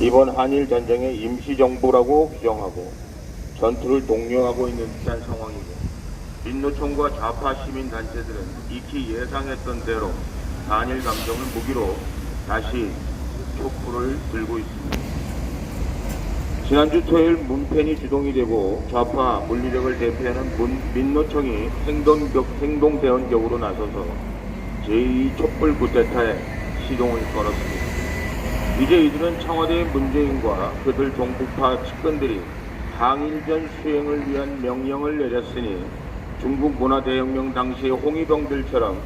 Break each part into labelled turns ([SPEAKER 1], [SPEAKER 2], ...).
[SPEAKER 1] 이번 한일 전쟁의 임시정부라고 규정하고 전투를 독려하고 있는 듯한 상황이고, 민노총과 좌파 시민단체들은 익히 예상했던 대로 한일 감정을 무기로 다시 촛불을 들고 있습니다. 지난주 토요일 문펜이 주동이 되고 좌파 물리력을 대표하는 민노총이 행동대원격으로 나서서 제2 촛불 쿠데타에 시동을 걸었습니다. 이제 이들은 청와대의 문재인과 그들 종북파 측근들이 항일전 수행을 위한 명령을 내렸으니 중국 문화대혁명 당시의 홍위병들처럼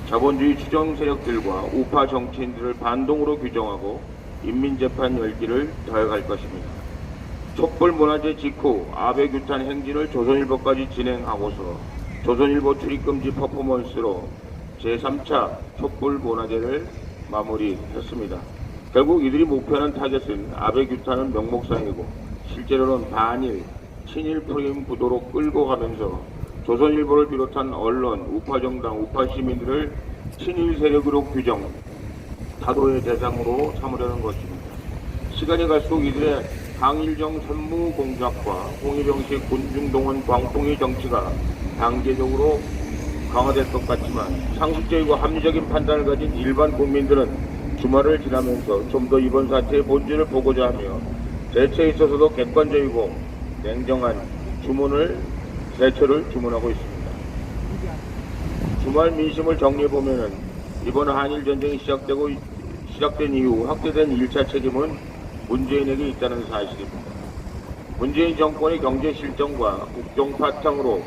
[SPEAKER 1] 자본주의 추종 세력들과 우파 정치인들을 반동으로 규정하고 인민재판 열기를 더해갈 것입니다. 촛불 문화제 직후 아베 규탄 행진을 조선일보까지 진행하고서 조선일보 출입금지 퍼포먼스로 제3차 촛불 문화제를 마무리했습니다. 결국 이들이 목표하는 타겟은 아베 규탄은 명목상이고 실제로는 반일, 친일 프레임 구도로 끌고 가면서 조선일보를 비롯한 언론, 우파정당, 우파시민들을 친일 세력으로 규정, 타도의 대상으로 삼으려는 것입니다. 시간이 갈수록 이들의 항일정 선무 공작과 홍위병식 군중동원 광풍의 정치가 단계적으로 강화될 것 같지만 상식적이고 합리적인 판단을 가진 일반 국민들은 주말을 지나면서 좀 더 이번 사태의 본질을 보고자 하며 대처에 있어서도 객관적이고 냉정한 대처를 주문하고 있습니다. 주말 민심을 정리해보면 이번 한일전쟁이 시작된 이후 확대된 1차 책임은 문재인에게 있다는 사실입니다. 문재인 정권의 경제 실정과 국정 파탕으로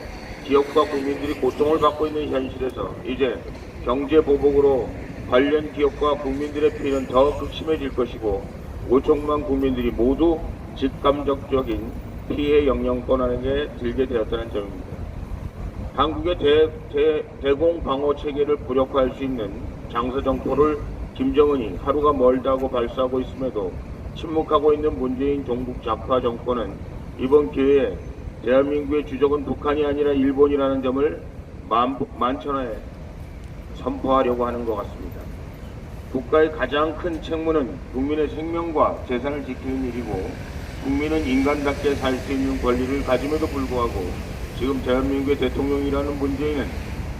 [SPEAKER 1] 기업과 국민들이 고통을 받고 있는 현실에서 이제 경제 보복으로 관련 기업과 국민들의 피해는 더 극심해질 것이고 5천만 국민들이 모두 직감적적인 피해 영향권 안에 들게 되었다는 점입니다. 한국의 대공 방어 체계를 무력화할 수 있는 장서정포를 김정은이 하루가 멀다고 발사하고 있음에도 침묵하고 있는 문재인 종북 좌파 정권은 이번 기회에 대한민국의 주적은 북한이 아니라 일본이라는 점을 만천하에 선포하려고 하는 것 같습니다. 국가의 가장 큰 책무는 국민의 생명과 재산을 지키는 일이고 국민은 인간답게 살 수 있는 권리를 가짐에도 불구하고 지금 대한민국의 대통령이라는 문재인은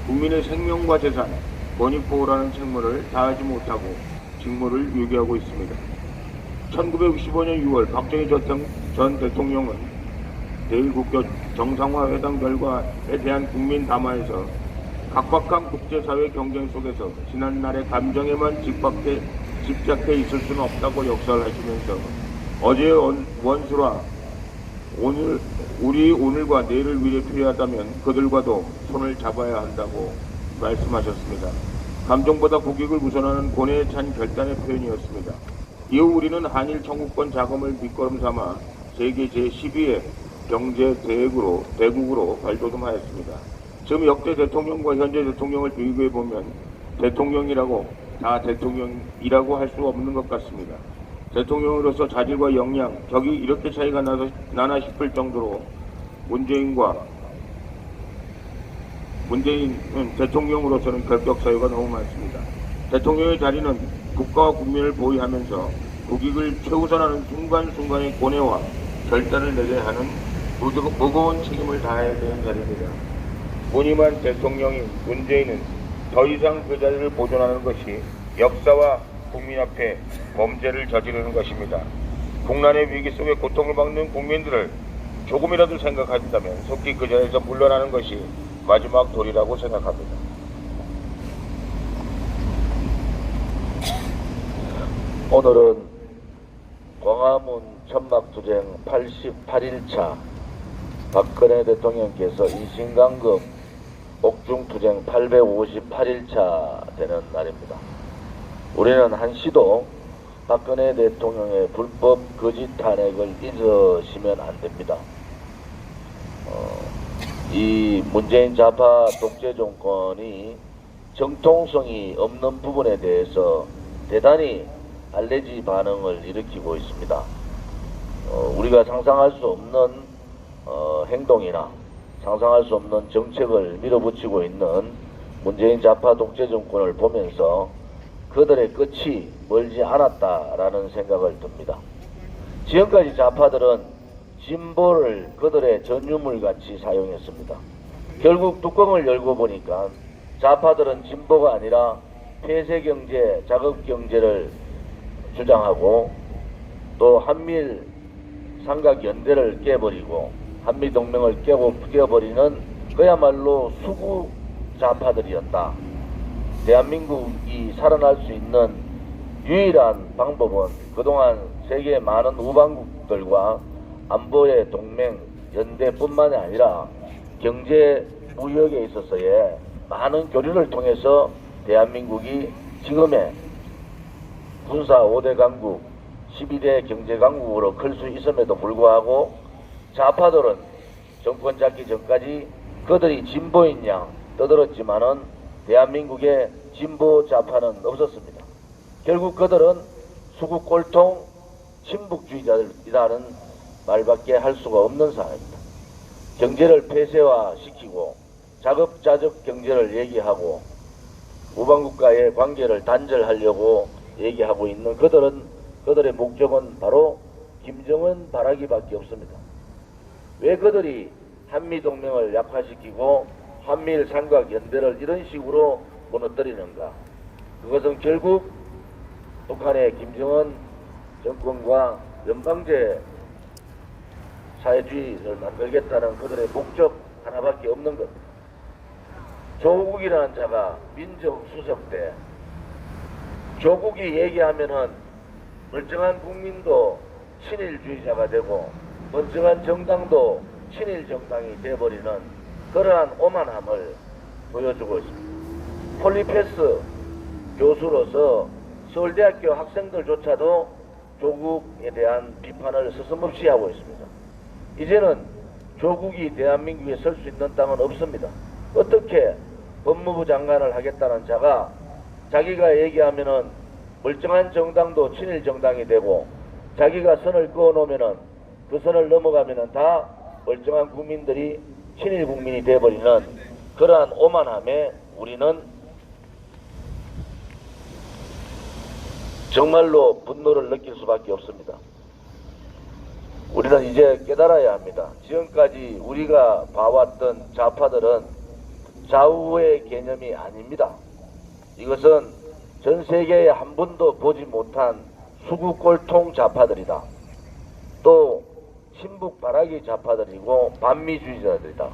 [SPEAKER 1] 국민의 생명과 재산, 권익보호라는 책무를 다하지 못하고 직무를 유기하고 있습니다. 1965년 6월 박정희 전 대통령은 제1국교 정상화회담 결과에 대한 국민 담화에서 각박한 국제사회 경쟁 속에서 지난날의 감정에만 집착해 있을 수는 없다고 역설하시면서 어제의 원수라 우리 오늘과 내일을 위해 필요하다면 그들과도 손을 잡아야 한다고 말씀하셨습니다. 감정보다 국익을 우선하는 고뇌에 찬 결단의 표현이었습니다. 이후 우리는 한일 청구권 자금을 밑거름 삼아 세계 제12의 경제 대국으로 발돋움하였습니다. 지금 역대 대통령과 현재 대통령을 비교해보면 대통령이라고 다 대통령이라고 할 수 없는 것 같습니다. 대통령으로서 자질과 역량, 격이 이렇게 차이가 나나 싶을 정도로 문재인은 대통령으로서는 결격 사유가 너무 많습니다. 대통령의 자리는 국가와 국민을 보위하면서 국익을 최우선하는 순간순간의 고뇌와 결단을 내려야 하는 무거운 책임을 다해야 되는 자리입니다. 무늬만 대통령인 문재인은 더 이상 그 자리를 보존하는 것이 역사와 국민 앞에 범죄를 저지르는 것입니다. 국난의 위기 속에 고통을 받는 국민들을 조금이라도 생각한다면 속히 그 자리에서 물러나는 것이 마지막 도리라고 생각합니다.
[SPEAKER 2] 오늘은 광화문 천막투쟁 88일차 박근혜 대통령께서 인신강금 옥중투쟁 858일차 되는 날입니다. 우리는 한시도 박근혜 대통령의 불법 거짓 탄핵을 잊으시면 안됩니다. 이 문재인 좌파 독재 정권이 정통성이 없는 부분에 대해서 대단히 알레르기 반응을 일으키고 있습니다. 우리가 상상할 수 없는 행동이나 상상할 수 없는 정책을 밀어붙이고 있는 문재인 좌파 독재 정권을 보면서 그들의 끝이 멀지 않았다라는 생각을 듭니다. 지금까지 좌파들은 진보를 그들의 전유물같이 사용했습니다. 결국 뚜껑을 열고 보니까 좌파들은 진보가 아니라 폐쇄경제, 자급경제를 주장하고 또 한미일 삼각연대를 깨버리고 한미동맹을 깨버리는 그야말로 수구 좌파들이었다. 대한민국이 살아날 수 있는 유일한 방법은 그동안 세계 많은 우방국들과 안보의 동맹, 연대뿐만이 아니라 경제, 무역에 있어서의 많은 교류를 통해서 대한민국이 지금의 군사 5대 강국, 12대 경제 강국으로 클 수 있음에도 불구하고 좌파들은 정권 잡기 전까지 그들이 진보인 양 떠들었지만은 대한민국의 진보 좌파는 없었습니다. 결국 그들은 수구 꼴통 친북주의자들이라는 말밖에 할 수가 없는 상황입니다. 경제를 폐쇄화시키고 자급자족 경제를 얘기하고 우방국과의 관계를 단절하려고 얘기하고 있는 그들의 목적은 바로 김정은 바라기밖에 없습니다. 왜 그들이 한미동맹을 약화시키고 한미일 삼각연대를 이런 식으로 무너뜨리는가? 그것은 결국 북한의 김정은 정권과 연방제 사회주의를 만들겠다는 그들의 목적 하나밖에 없는 겁니다. 조국이라는 자가 민족수석 때 조국이 얘기하면은 멀쩡한 국민도 친일주의자가 되고 멀쩡한 정당도 친일 정당이 되어버리는 그러한 오만함을 보여주고 있습니다. 폴리페스 교수로서 서울대학교 학생들조차도 조국에 대한 비판을 서슴없이 하고 있습니다. 이제는 조국이 대한민국에 설 수 있는 땅은 없습니다. 어떻게 법무부 장관을 하겠다는 자가 자기가 얘기하면은 멀쩡한 정당도 친일 정당이 되고 자기가 선을 그어놓으면은 그 선을 넘어가면은 다 멀쩡한 국민들이 친일 국민이 되어버리는 그러한 오만함에 우리는 정말로 분노를 느낄 수밖에 없습니다. 우리는 이제 깨달아야 합니다. 지금까지 우리가 봐왔던 좌파들은 좌우의 개념이 아닙니다. 이것은 전 세계에 한 번도 보지 못한 수구 꼴통 좌파들이다. 또 친북 바라기 좌파들이고 반미주의자들이다.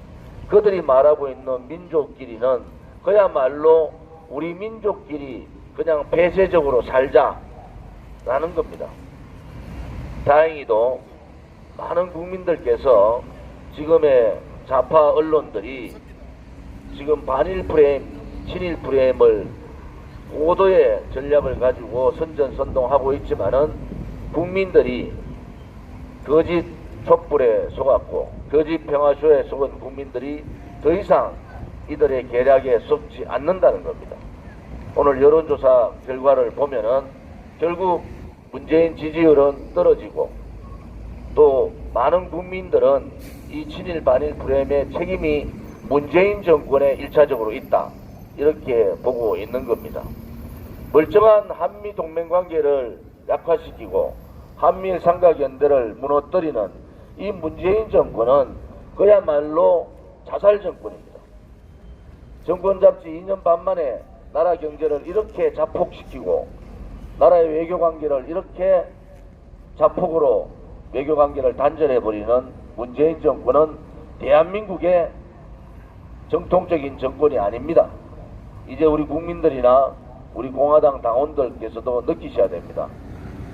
[SPEAKER 2] 그들이 말하고 있는 민족끼리는 그야말로 우리 민족끼리 그냥 폐쇄적으로 살자라는 겁니다. 다행히도 많은 국민들께서 지금의 좌파 언론들이 지금 반일 프레임, 친일 프레임을 고도의 전략을 가지고 선전선동하고 있지만은 국민들이 거짓 촛불에 속았고 거짓 평화쇼에 속은 국민들이 더 이상 이들의 계략에 속지 않는다는 겁니다. 오늘 여론조사 결과를 보면은 결국 문재인 지지율은 떨어지고 또 많은 국민들은 이 친일 반일 프레임의 책임이 문재인 정권에 1차적으로 있다. 이렇게 보고 있는 겁니다. 멀쩡한 한미 동맹 관계를 약화시키고 한미일 삼각연대를 무너뜨리는 이 문재인 정권은 그야말로 자살 정권입니다. 정권 잡지 2년 반 만에 나라 경제를 이렇게 자폭시키고 나라의 외교 관계를 이렇게 자폭으로 외교 관계를 단절해버리는 문재인 정권은 대한민국의 정통적인 정권이 아닙니다. 이제 우리 국민들이나 우리 공화당 당원들께서도 느끼셔야 됩니다.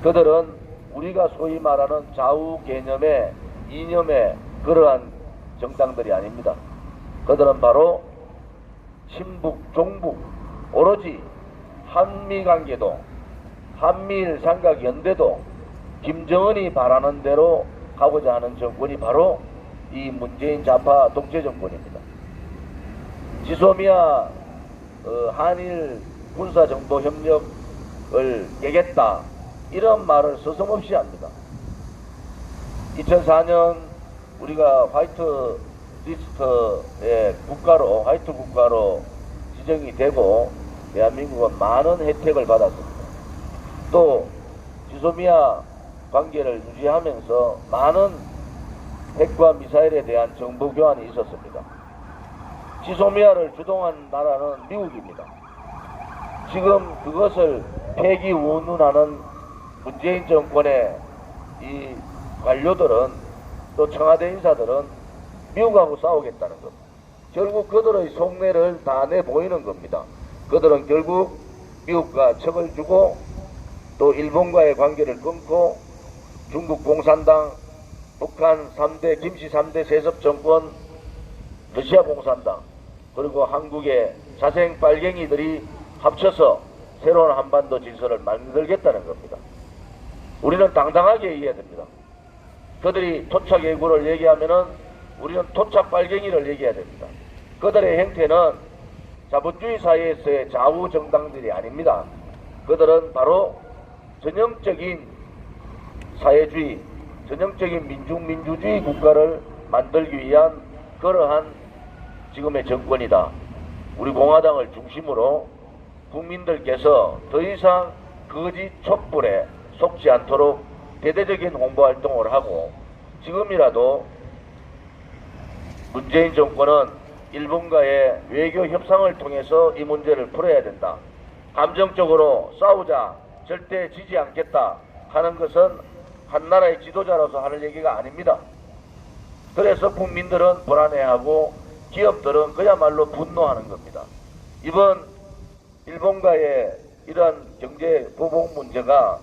[SPEAKER 2] 그들은 우리가 소위 말하는 좌우 개념의 이념의 그러한 정당들이 아닙니다. 그들은 바로 친북, 종북, 오로지 한미관계도 한미일 삼각연대도 김정은이 바라는 대로 가고자 하는 정권이 바로 이 문재인 좌파 독재 정권입니다. 지소미아 한일 군사정보협력을 깨겠다 이런 말을 서슴없이 합니다. 2004년 우리가 화이트 리스트의 국가로 화이트 국가로 지정이 되고 대한민국은 많은 혜택을 받았습니다. 또 지소미아 관계를 유지하면서 많은 핵과 미사일에 대한 정보 교환이 있었습니다. 지소미아를 주동한 나라는 미국입니다. 지금 그것을 폐기 운운하는 문재인 정권의 이 관료들은, 또 청와대 인사들은 미국하고 싸우겠다는 겁니다. 결국 그들의 속내를 다 내보이는 겁니다. 그들은 결국 미국과 척을 주고 또 일본과의 관계를 끊고 중국 공산당, 북한 3대, 김씨 3대 세습 정권, 러시아 공산당, 그리고 한국의 자생 빨갱이들이 합쳐서 새로운 한반도 질서를 만들겠다는 겁니다. 우리는 당당하게 얘기해야 됩니다. 그들이 토착 예구를 얘기하면은 우리는 토착 빨갱이를 얘기해야 됩니다. 그들의 행태는 자본주의 사회에서의 좌우 정당들이 아닙니다. 그들은 바로 전형적인 사회주의, 전형적인 민주주의 국가를 만들기 위한 그러한 지금의 정권이다. 우리 공화당을 중심으로 국민들께서 더 이상 거짓 촛불에 속지 않도록 대대적인 홍보활동을 하고, 지금이라도 문재인 정권은 일본과의 외교 협상을 통해서 이 문제를 풀어야 된다. 감정적으로 싸우자, 절대 지지 않겠다 하는 것은 한 나라의 지도자로서 하는 얘기가 아닙니다. 그래서 국민들은 불안해하고 기업들은 그야말로 분노하는 겁니다. 이번 일본과의 이러한 경제 보복 문제가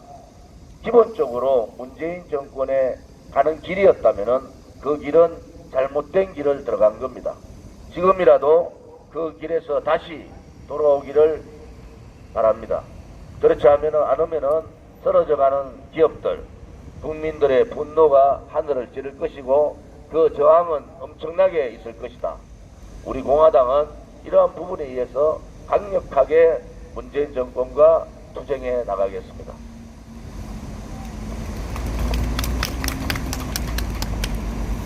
[SPEAKER 2] 기본적으로 문재인 정권에 가는 길이었다면 그 길은 잘못된 길을 들어간 겁니다. 지금이라도 그 길에서 다시 돌아오기를 바랍니다. 그렇지 않으면은 쓰러져가는 기업들, 국민들의 분노가 하늘을 찌를 것이고 그 저항은 엄청나게 있을 것이다. 우리 공화당은 이러한 부분에 의해서 강력하게 문재인 정권과 투쟁해 나가겠습니다.